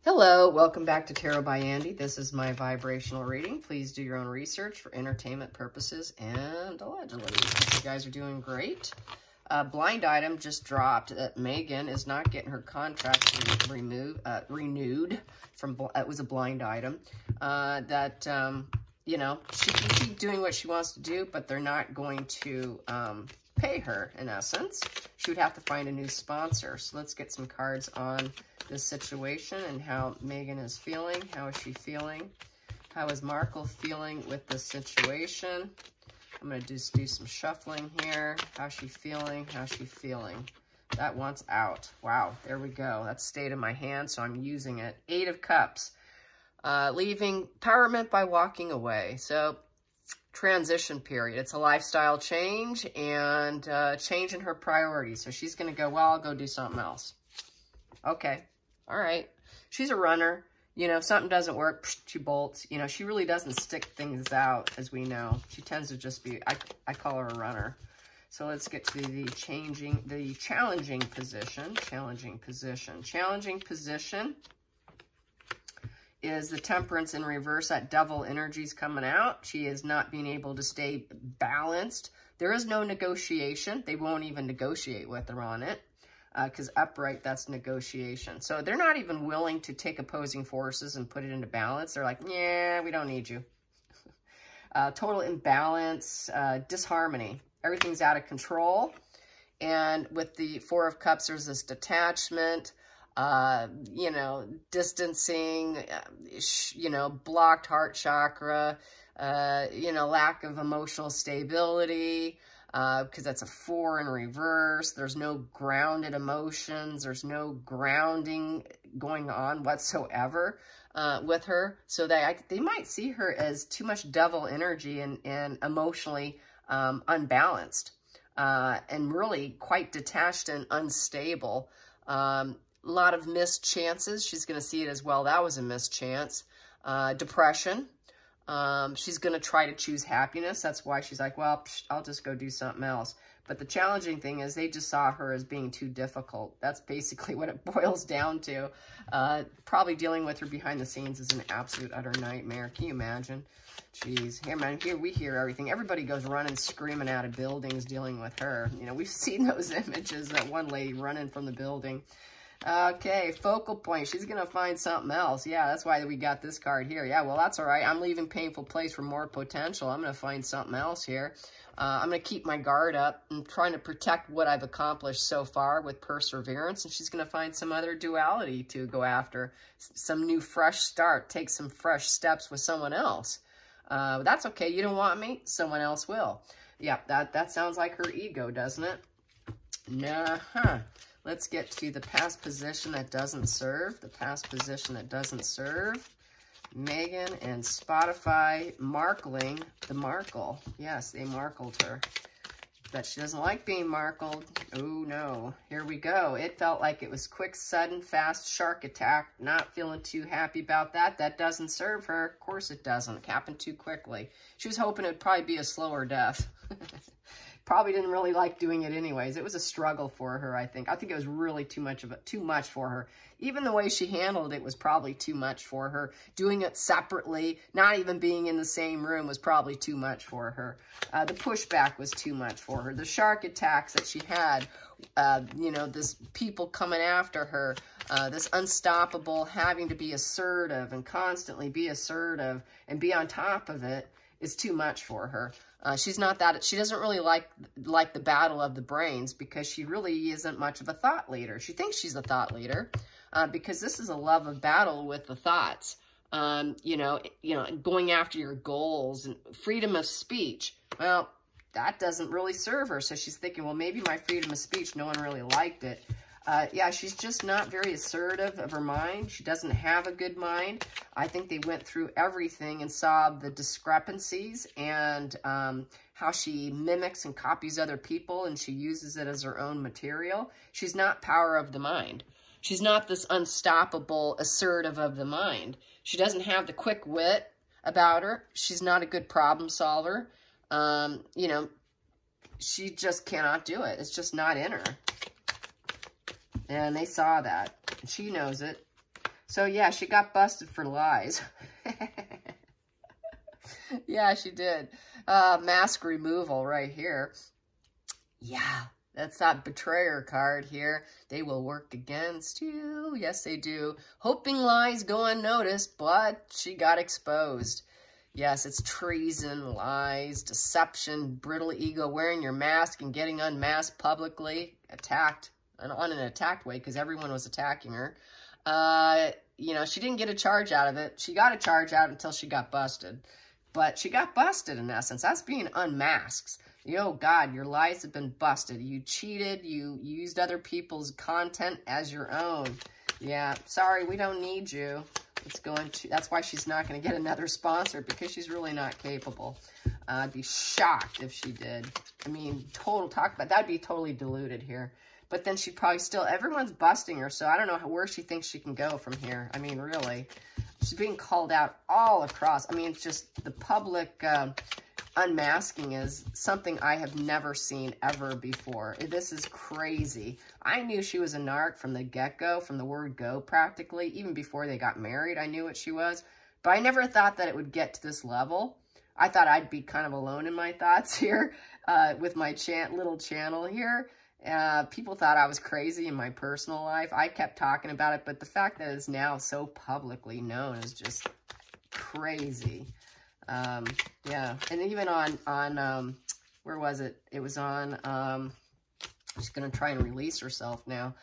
Hello, welcome back to Tarot by Andy. This is my vibrational reading. Please do your own research for entertainment purposes and allegedly. You guys are doing great. Blind item just dropped that Meghan is not getting her contract renewed from, it was a blind item. You know, she can keep doing what she wants to do, but they're not going to pay her, in essence. She would have to find a new sponsor. So let's get some cards on this situation and how Meghan is feeling. How is she feeling? How is Markled feeling with this situation? I'm going to just do some shuffling here. How's she feeling? How's she feeling? That wants out. Wow, there we go. That's stayed in my hand, so I'm using it. 8 of Cups. Leaving empowerment by walking away. So transition period. It's a lifestyle change and change in her priorities. So she's going to go, well, I'll go do something else. Okay. All right. She's a runner. You know, if something doesn't work, she bolts. You know, she really doesn't stick things out, as we know. She tends to just be, I call her a runner. So let's get to the challenging position. Challenging position is the Temperance in reverse. That devil energy's coming out. She is not being able to stay balanced. There is no negotiation. They won't even negotiate with her on it. Because upright, that's negotiation. So they're not even willing to take opposing forces and put it into balance. They're like, yeah, we don't need you. Total imbalance, disharmony. Everything's out of control. And with the 4 of Cups, there's this detachment, you know, distancing, you know, blocked heart chakra, you know, lack of emotional stability, because that's a 4 in reverse. There's no grounded emotions. There's no grounding going on whatsoever with her. So they might see her as too much devil energy and emotionally unbalanced and really quite detached and unstable. A lot of missed chances. She's going to see it as, well, that was a missed chance. Depression. She's going to try to choose happiness. That's why she's like, well, I'll just go do something else. But the challenging thing is they just saw her as being too difficult. That's basically what it boils down to. Probably dealing with her behind the scenes is an absolute utter nightmare. Can you imagine? Jeez. Here, man, here we hear everything. Everybody goes running, screaming out of buildings dealing with her. You know, we've seen those images, that one lady running from the building. Okay, focal point. She's going to find something else. Yeah, that's why we got this card here. Yeah, well, that's all right. I'm leaving painful place for more potential. I'm going to find something else here. I'm going to keep my guard up. I'm trying to protect what I've accomplished so far with perseverance, and she's going to find some other duality to go after. Some new fresh start. Take some fresh steps with someone else. That's okay. You don't want me? Someone else will. Yeah, that sounds like her ego, doesn't it? Nah. Let's get to the past position that doesn't serve. The past position that doesn't serve. Meghan and Spotify markling the Markle. Yes, they markled her. But she doesn't like being markled. Oh, no. Here we go. It felt like it was quick, sudden, fast shark attack. Not feeling too happy about that. That doesn't serve her. Of course it doesn't. It happened too quickly. She was hoping it would probably be a slower death. Probably didn't really like doing it anyways. It was a struggle for her, I think. I think it was really too much for her. Even the way she handled it was probably too much for her. Doing it separately, not even being in the same room was probably too much for her. The pushback was too much for her. The shark attacks that she had, you know, this people coming after her, this unstoppable having to be assertive and constantly be assertive and be on top of it is too much for her. She doesn't really like the battle of the brains because she really isn't much of a thought leader. She thinks she's a thought leader because this is a love of battle with the thoughts. You know, going after your goals and freedom of speech. Well, that doesn't really serve her. So she's thinking, well, maybe my freedom of speech, no one really liked it. Yeah, she's just not very assertive of her mind. She doesn't have a good mind. I think they went through everything and saw the discrepancies and how she mimics and copies other people and she uses it as her own material. She's not power of the mind. She's not this unstoppable assertive of the mind. She doesn't have the quick wit about her. She's not a good problem solver. You know, she just cannot do it. It's just not in her. And they saw that. She knows it. So yeah, she got busted for lies. Yeah, she did. Mask removal right here. Yeah, that's that betrayer card here. They will work against you. Yes, they do. Hoping lies go unnoticed, but she got exposed. Yes, it's treason, lies, deception, brittle ego, wearing your mask and getting unmasked publicly, attacked, and on an attacked way because everyone was attacking her. You know, she didn't get a charge out of it. She got a charge out until she got busted. But she got busted in essence. That's being unmasked. Oh, God, your lies have been busted. You cheated. You used other people's content as your own. Yeah, sorry, we don't need you. It's going to, that's why she's not going to get another sponsor, because she's really not capable. I'd be shocked if she did. I mean, talk about, that'd be totally diluted here. But then she'd probably still, everyone's busting her, so I don't know where she thinks she can go from here. I mean, really. She's being called out all across. I mean, it's just the public unmasking is something I have never seen ever before. This is crazy. I knew she was a narc from the get-go, from the word go practically. Even before they got married, I knew what she was. But I never thought that it would get to this level. I thought I'd be kind of alone in my thoughts here with my little channel here. People thought I was crazy in my personal life. I kept talking about it, but the fact that it's now so publicly known is just crazy. Yeah, and even on where was it? It was on, she's going to try and release herself now.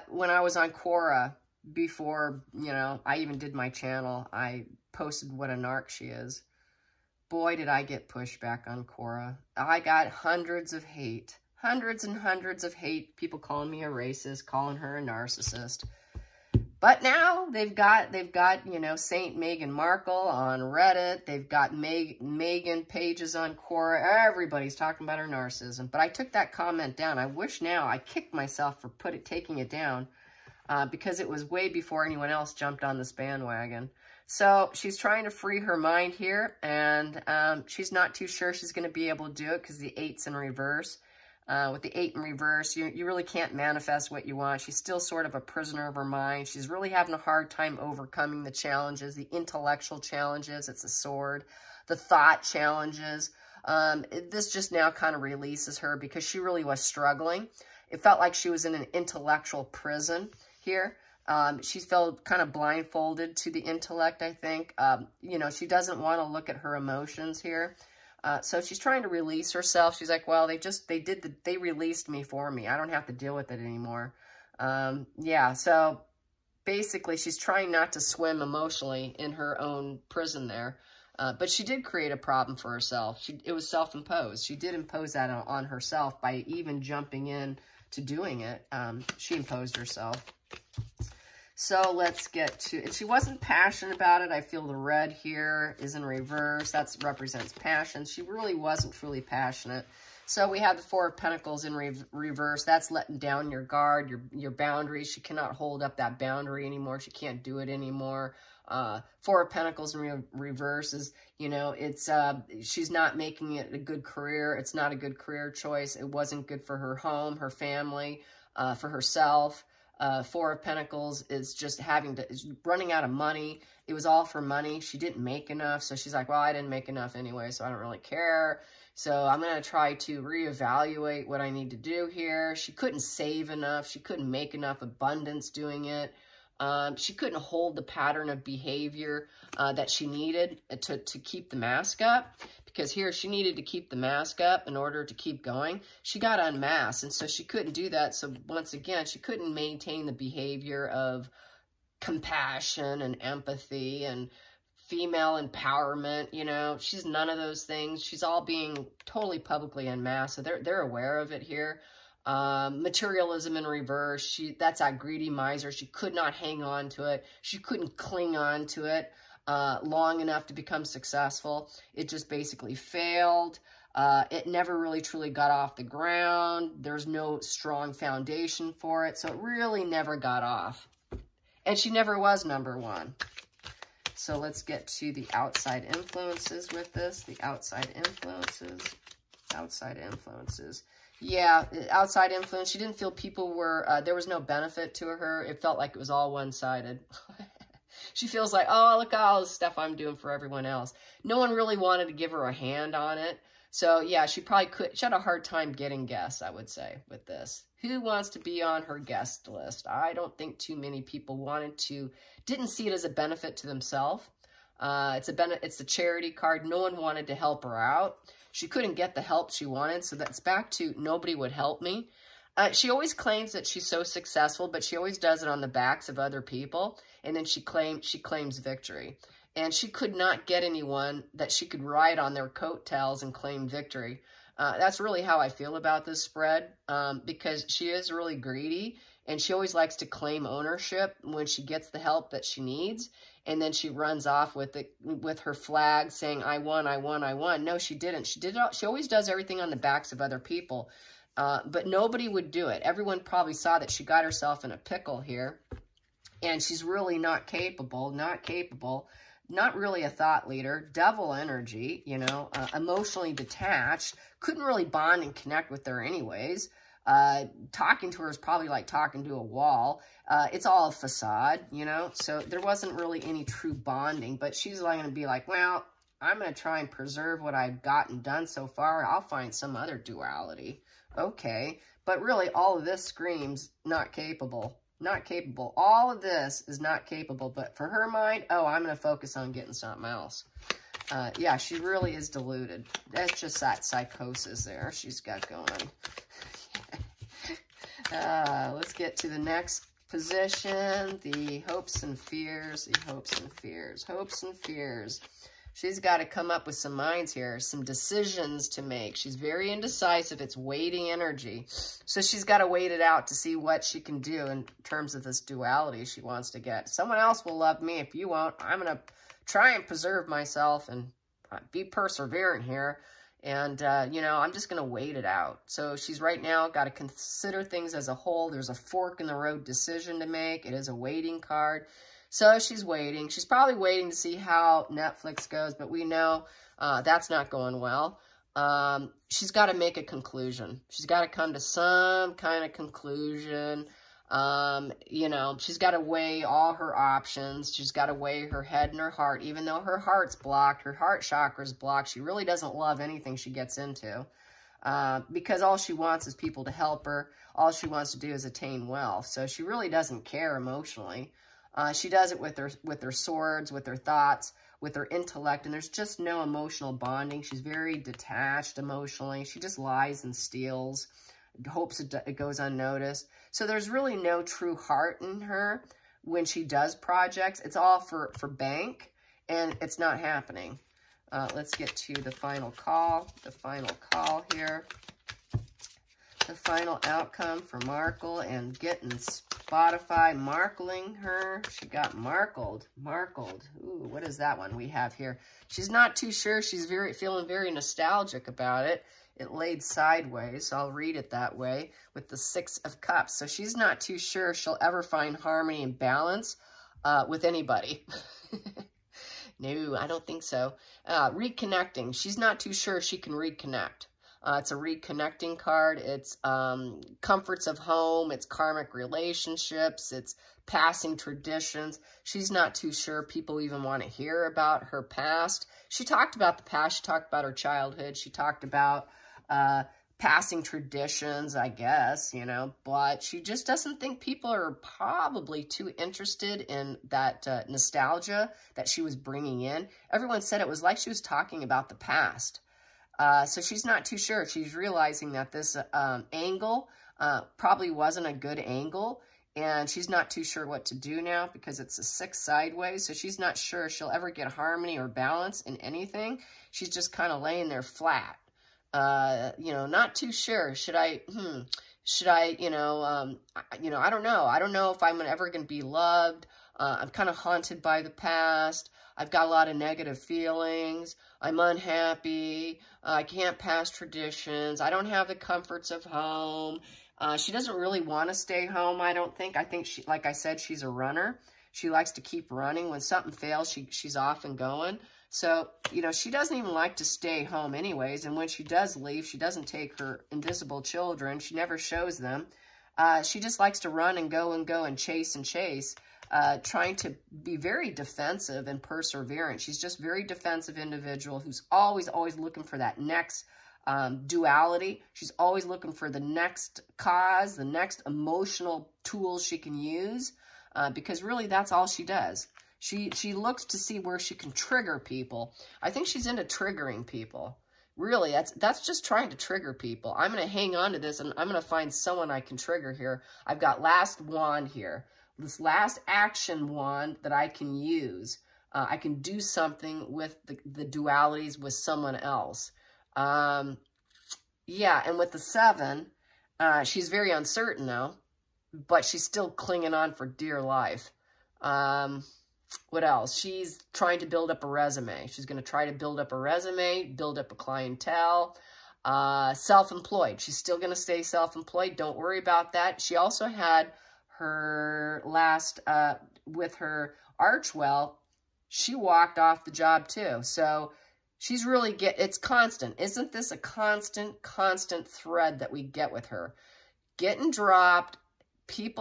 When I was on Quora, before, you know, I even did my channel, I posted what a narc she is. Boy, did I get pushback on Quora. I got hundreds of hate. Hundreds and hundreds of hate, people calling me a racist, calling her a narcissist. But now they've got, you know, Saint Meghan Markle on Reddit. They've got Meghan pages on Quora. Everybody's talking about her narcissism. But I took that comment down. I wish now I kicked myself for taking it down because it was way before anyone else jumped on this bandwagon. So she's trying to free her mind here, and she's not too sure she's going to be able to do it because the 8's in reverse. With the 8 in reverse, you really can't manifest what you want. She's still sort of a prisoner of her mind. She's really having a hard time overcoming the challenges, the intellectual challenges. It's a sword. The thought challenges. This just now kind of releases her because she really was struggling. It felt like she was in an intellectual prison here. She felt kind of blindfolded to the intellect, I think. You know, she doesn't want to look at her emotions here. So she's trying to release herself. She's like, well, they released me for me. I don't have to deal with it anymore. Yeah, so basically she's trying not to swim emotionally in her own prison there. But she did create a problem for herself. It was self-imposed. She did impose that on herself by even jumping in to doing it. She imposed herself. So let's get to it. She wasn't passionate about it. I feel the red here is in reverse. That represents passion. She really wasn't truly passionate. So we have the 4 of Pentacles in reverse. That's letting down your guard, your boundaries. She cannot hold up that boundary anymore. She can't do it anymore. 4 of Pentacles in reverse is, you know, it's she's not making it a good career. It's not a good career choice. It wasn't good for her home, her family, for herself. 4 of Pentacles is just running out of money. It was all for money. She didn't make enough. So she's like, well, I didn't make enough anyway, so I don't really care. So I'm going to try to reevaluate what I need to do here. She couldn't save enough. She couldn't make enough abundance doing it. She couldn't hold the pattern of behavior that she needed to keep the mask up. Because here she needed to keep the mask up in order to keep going. She got unmasked, and so she couldn't do that. So once again, she couldn't maintain the behavior of compassion and empathy and female empowerment. You know, she's none of those things. She's all being totally publicly unmasked, so they're aware of it here. Materialism in reverse. That's that greedy miser. She could not hang on to it. She couldn't cling on to it long enough to become successful. It just basically failed. It never really truly got off the ground. There's no strong foundation for it. So it really never got off. And she never was #1. So let's get to the outside influences with this. The outside influences. Outside influences. Yeah, outside influence. She didn't feel people were, there was no benefit to her. It felt like it was all one-sided. She feels like, oh, look at all the stuff I'm doing for everyone else. No one really wanted to give her a hand on it. So, yeah, she had a hard time getting guests, I would say, with this. Who wants to be on her guest list? I don't think too many people didn't see it as a benefit to themselves. It's a charity card. No one wanted to help her out. She couldn't get the help she wanted, so that's back to nobody would help me. She always claims that she's so successful, but she always does it on the backs of other people, and then she claims victory. And she could not get anyone that she could ride on their coattails and claim victory. That's really how I feel about this spread, because she is really greedy, and she always likes to claim ownership when she gets the help that she needs, and then she runs off with her flag saying, I won, I won, I won. No, she didn't. She always does everything on the backs of other people, but nobody would do it. Everyone probably saw that she got herself in a pickle here, and she's really not capable, not really a thought leader, devil energy, you know, emotionally detached, couldn't really bond and connect with her anyways. Talking to her is probably like talking to a wall. It's all a facade, you know, so there wasn't really any true bonding, but she's like going to be like, well, I'm going to try and preserve what I've gotten done so far. I'll find some other duality. Okay, but really all of this screams not capable. Not capable. All of this is not capable, but for her mind, oh, I'm going to focus on getting something else. Yeah, she really is deluded. That's just that psychosis there she's got going. Let's get to the next position, the hopes and fears, hopes and fears. She's got to come up with some minds here, some decisions to make. She's very indecisive. It's waiting energy. So she's got to wait it out to see what she can do in terms of this duality she wants to get. Someone else will love me. If you won't, I'm going to try and preserve myself and be perseverant here. And, you know, I'm just going to wait it out. So she's right now got to consider things as a whole. There's a fork in the road decision to make. It is a waiting card. So she's waiting. She's probably waiting to see how Netflix goes, but we know that's not going well. She's got to make a conclusion. She's got to come to some kind of conclusion. You know, she's got to weigh all her options. She's got to weigh her head and her heart, even though her heart's blocked, her heart chakra's blocked. She really doesn't love anything she gets into, because all she wants is people to help her. All she wants to do is attain wealth. So she really doesn't care emotionally. She does it with her swords, with her thoughts, with her intellect, and there's just no emotional bonding. She's very detached emotionally. She just lies and steals, hopes it goes unnoticed. So there's really no true heart in her when she does projects. It's all for bank, and it's not happening. Let's get to the final call. The final call here. The final outcome for Markle and getting Spotify markling her. She got markled. Ooh, what is that one we have here? She's not too sure. She's feeling very nostalgic about it. It laid sideways, so I'll read it that way, with the 6 of Cups. So she's not too sure she'll ever find harmony and balance with anybody. No, I don't think so. Reconnecting. She's not too sure she can reconnect. It's a reconnecting card. It's comforts of home. It's karmic relationships. It's passing traditions. She's not too sure people even want to hear about her past. She talked about the past. She talked about her childhood. She talked about passing traditions, I guess, you know, but she just doesn't think people are probably too interested in that nostalgia that she was bringing in. Everyone said it was like she was talking about the past. So she's not too sure. She's realizing that this angle probably wasn't a good angle, and she's not too sure what to do now because it's a 6 sideways, so she's not sure she'll ever get harmony or balance in anything. She's just kind of laying there flat. You know, not too sure. Should I, you know, I don't know. I don't know if I'm ever going to be loved. I'm kind of haunted by the past. I've got a lot of negative feelings. I'm unhappy. I can't pass traditions. I don't have the comforts of home. She doesn't really want to stay home, I don't think. I think, she, like I said, she's a runner. She likes to keep running. When something fails, she's off and going. So, you know, she doesn't even like to stay home anyways. And when she does leave, she doesn't take her invisible children. She never shows them. She just likes to run and go and chase and chase. trying to be very defensive and perseverant. She's just very defensive individual who's always looking for that next duality. She's always looking for the next cause, the next emotional tools she can use, because really that's all she does. She looks to see where she can trigger people. I think she's into triggering people. Really, that's just trying to trigger people. I'm going to hang on to this, and I'm going to find someone I can trigger here. I've got last wand here. This last action wand that I can use. I can do something with the dualities with someone else. Yeah, and with the 7, she's very uncertain now, but she's still clinging on for dear life. What else? She's trying to build up a resume. She's going to try to build up a resume, build up a clientele. Self-employed. She's still going to stay self-employed. Don't worry about that. She also had her last, with her Archwell, she walked off the job too. So she's really it's constant. Isn't this a constant thread that we get with her? Getting dropped,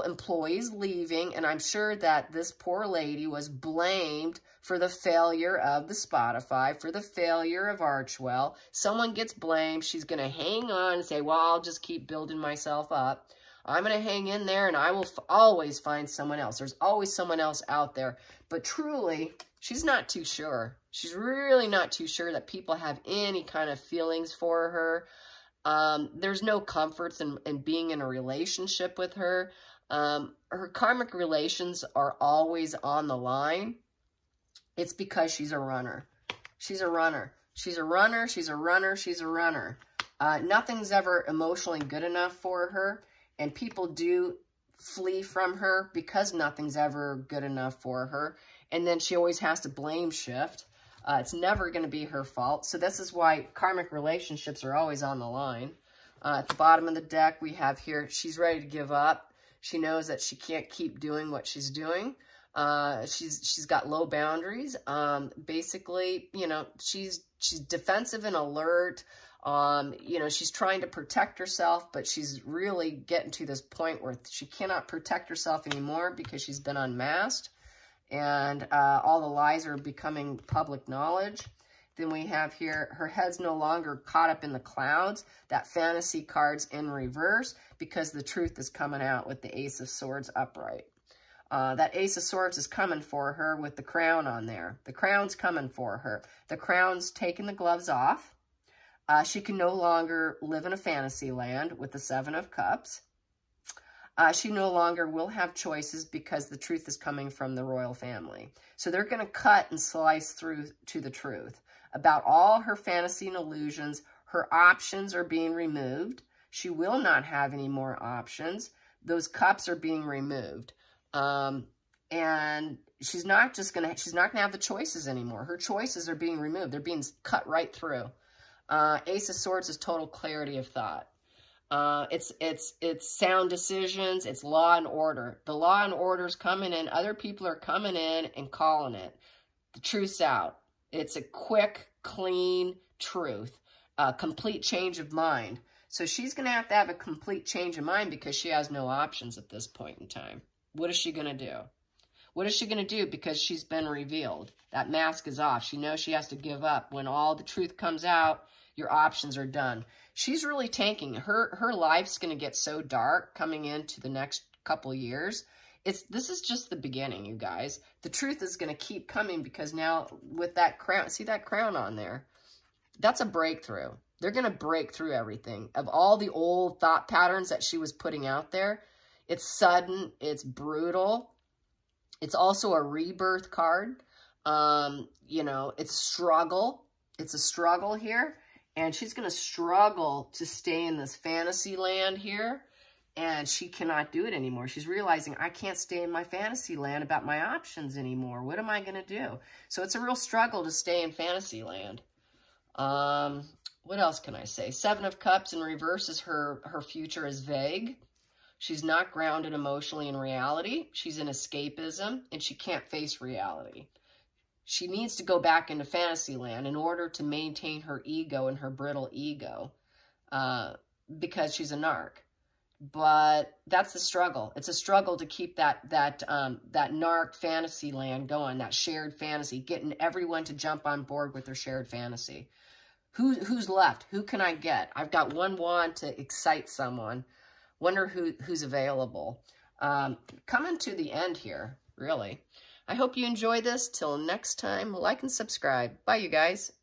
employees leaving, and I'm sure that this poor lady was blamed for the failure of the Spotify, for the failure of Archwell. Someone gets blamed. She's going to hang on and say, well, I'll just keep building myself up. I'm going to hang in there, and I will always find someone else. There's always someone else out there. But truly, she's not too sure. She's really not too sure that people have any kind of feelings for her. There's no comforts in being in a relationship with her. Her karmic relations are always on the line. It's because she's a runner. She's a runner. She's a runner. She's a runner. She's a runner. Nothing's ever emotionally good enough for her. And people do flee from her because nothing's ever good enough for her. And then she always has to blame shift. It's never going to be her fault. So this is why karmic relationships are always on the line. At the bottom of the deck, we have here, she's ready to give up. She knows that she can't keep doing what she's doing. She's got low boundaries. Basically, you know, she's defensive and alert. You know, she's trying to protect herself, but she's really getting to this point where she cannot protect herself anymore because she's been unmasked. And all the lies are becoming public knowledge. Then we have here, her head's no longer caught up in the clouds. That fantasy card's in reverse because the truth is coming out with the Ace of Swords upright. That Ace of Swords is coming for her with the crown on there. The crown's coming for her. The crown's taking the gloves off. She can no longer live in a fantasy land with the 7 of Cups. She no longer will have choices because the truth is coming from the royal family. So they're going to cut and slice through to the truth. About all her fantasy and illusions, her options are being removed. She will not have any more options. Those cups are being removed. And she's not going to have the choices anymore. Her choices are being removed. They're being cut right through. Ace of Swords is total clarity of thought. It's sound decisions. It's law and order. The law and order's coming in. Other people are coming in and calling it. The truth's out. It's a quick, clean truth. Complete change of mind. So she's going to have a complete change of mind because she has no options at this point in time. What is she going to do? What is she going to do because she's been revealed? That mask is off. She knows she has to give up. When all the truth comes out, your options are done. She's really tanking. Her life's going to get so dark coming into the next couple years. This is just the beginning, you guys. The truth is going to keep coming because now with that crown, see that crown on there? That's a breakthrough. They're going to break through everything. Of all the old thought patterns that she was putting out there, it's sudden, it's brutal. It's also a rebirth card. You know, it's struggle. It's a struggle here. And she's going to struggle to stay in this fantasy land here. And she cannot do it anymore. She's realizing, I can't stay in my fantasy land about my options anymore. What am I going to do? So it's a real struggle to stay in fantasy land. What else can I say? 7 of Cups in reverse is her future is vague. She's not grounded emotionally in reality. She's in escapism, and she can't face reality. She needs to go back into fantasy land in order to maintain her ego and her brittle ego because she's a narc. But that's the struggle. It's a struggle to keep that narc fantasy land going, that shared fantasy, getting everyone to jump on board with their shared fantasy. Who's left? Who can I get? I've got one wand to excite someone. Wonder who's available. Coming to the end here, really. I hope you enjoy this. Till next time, like and subscribe. Bye, you guys.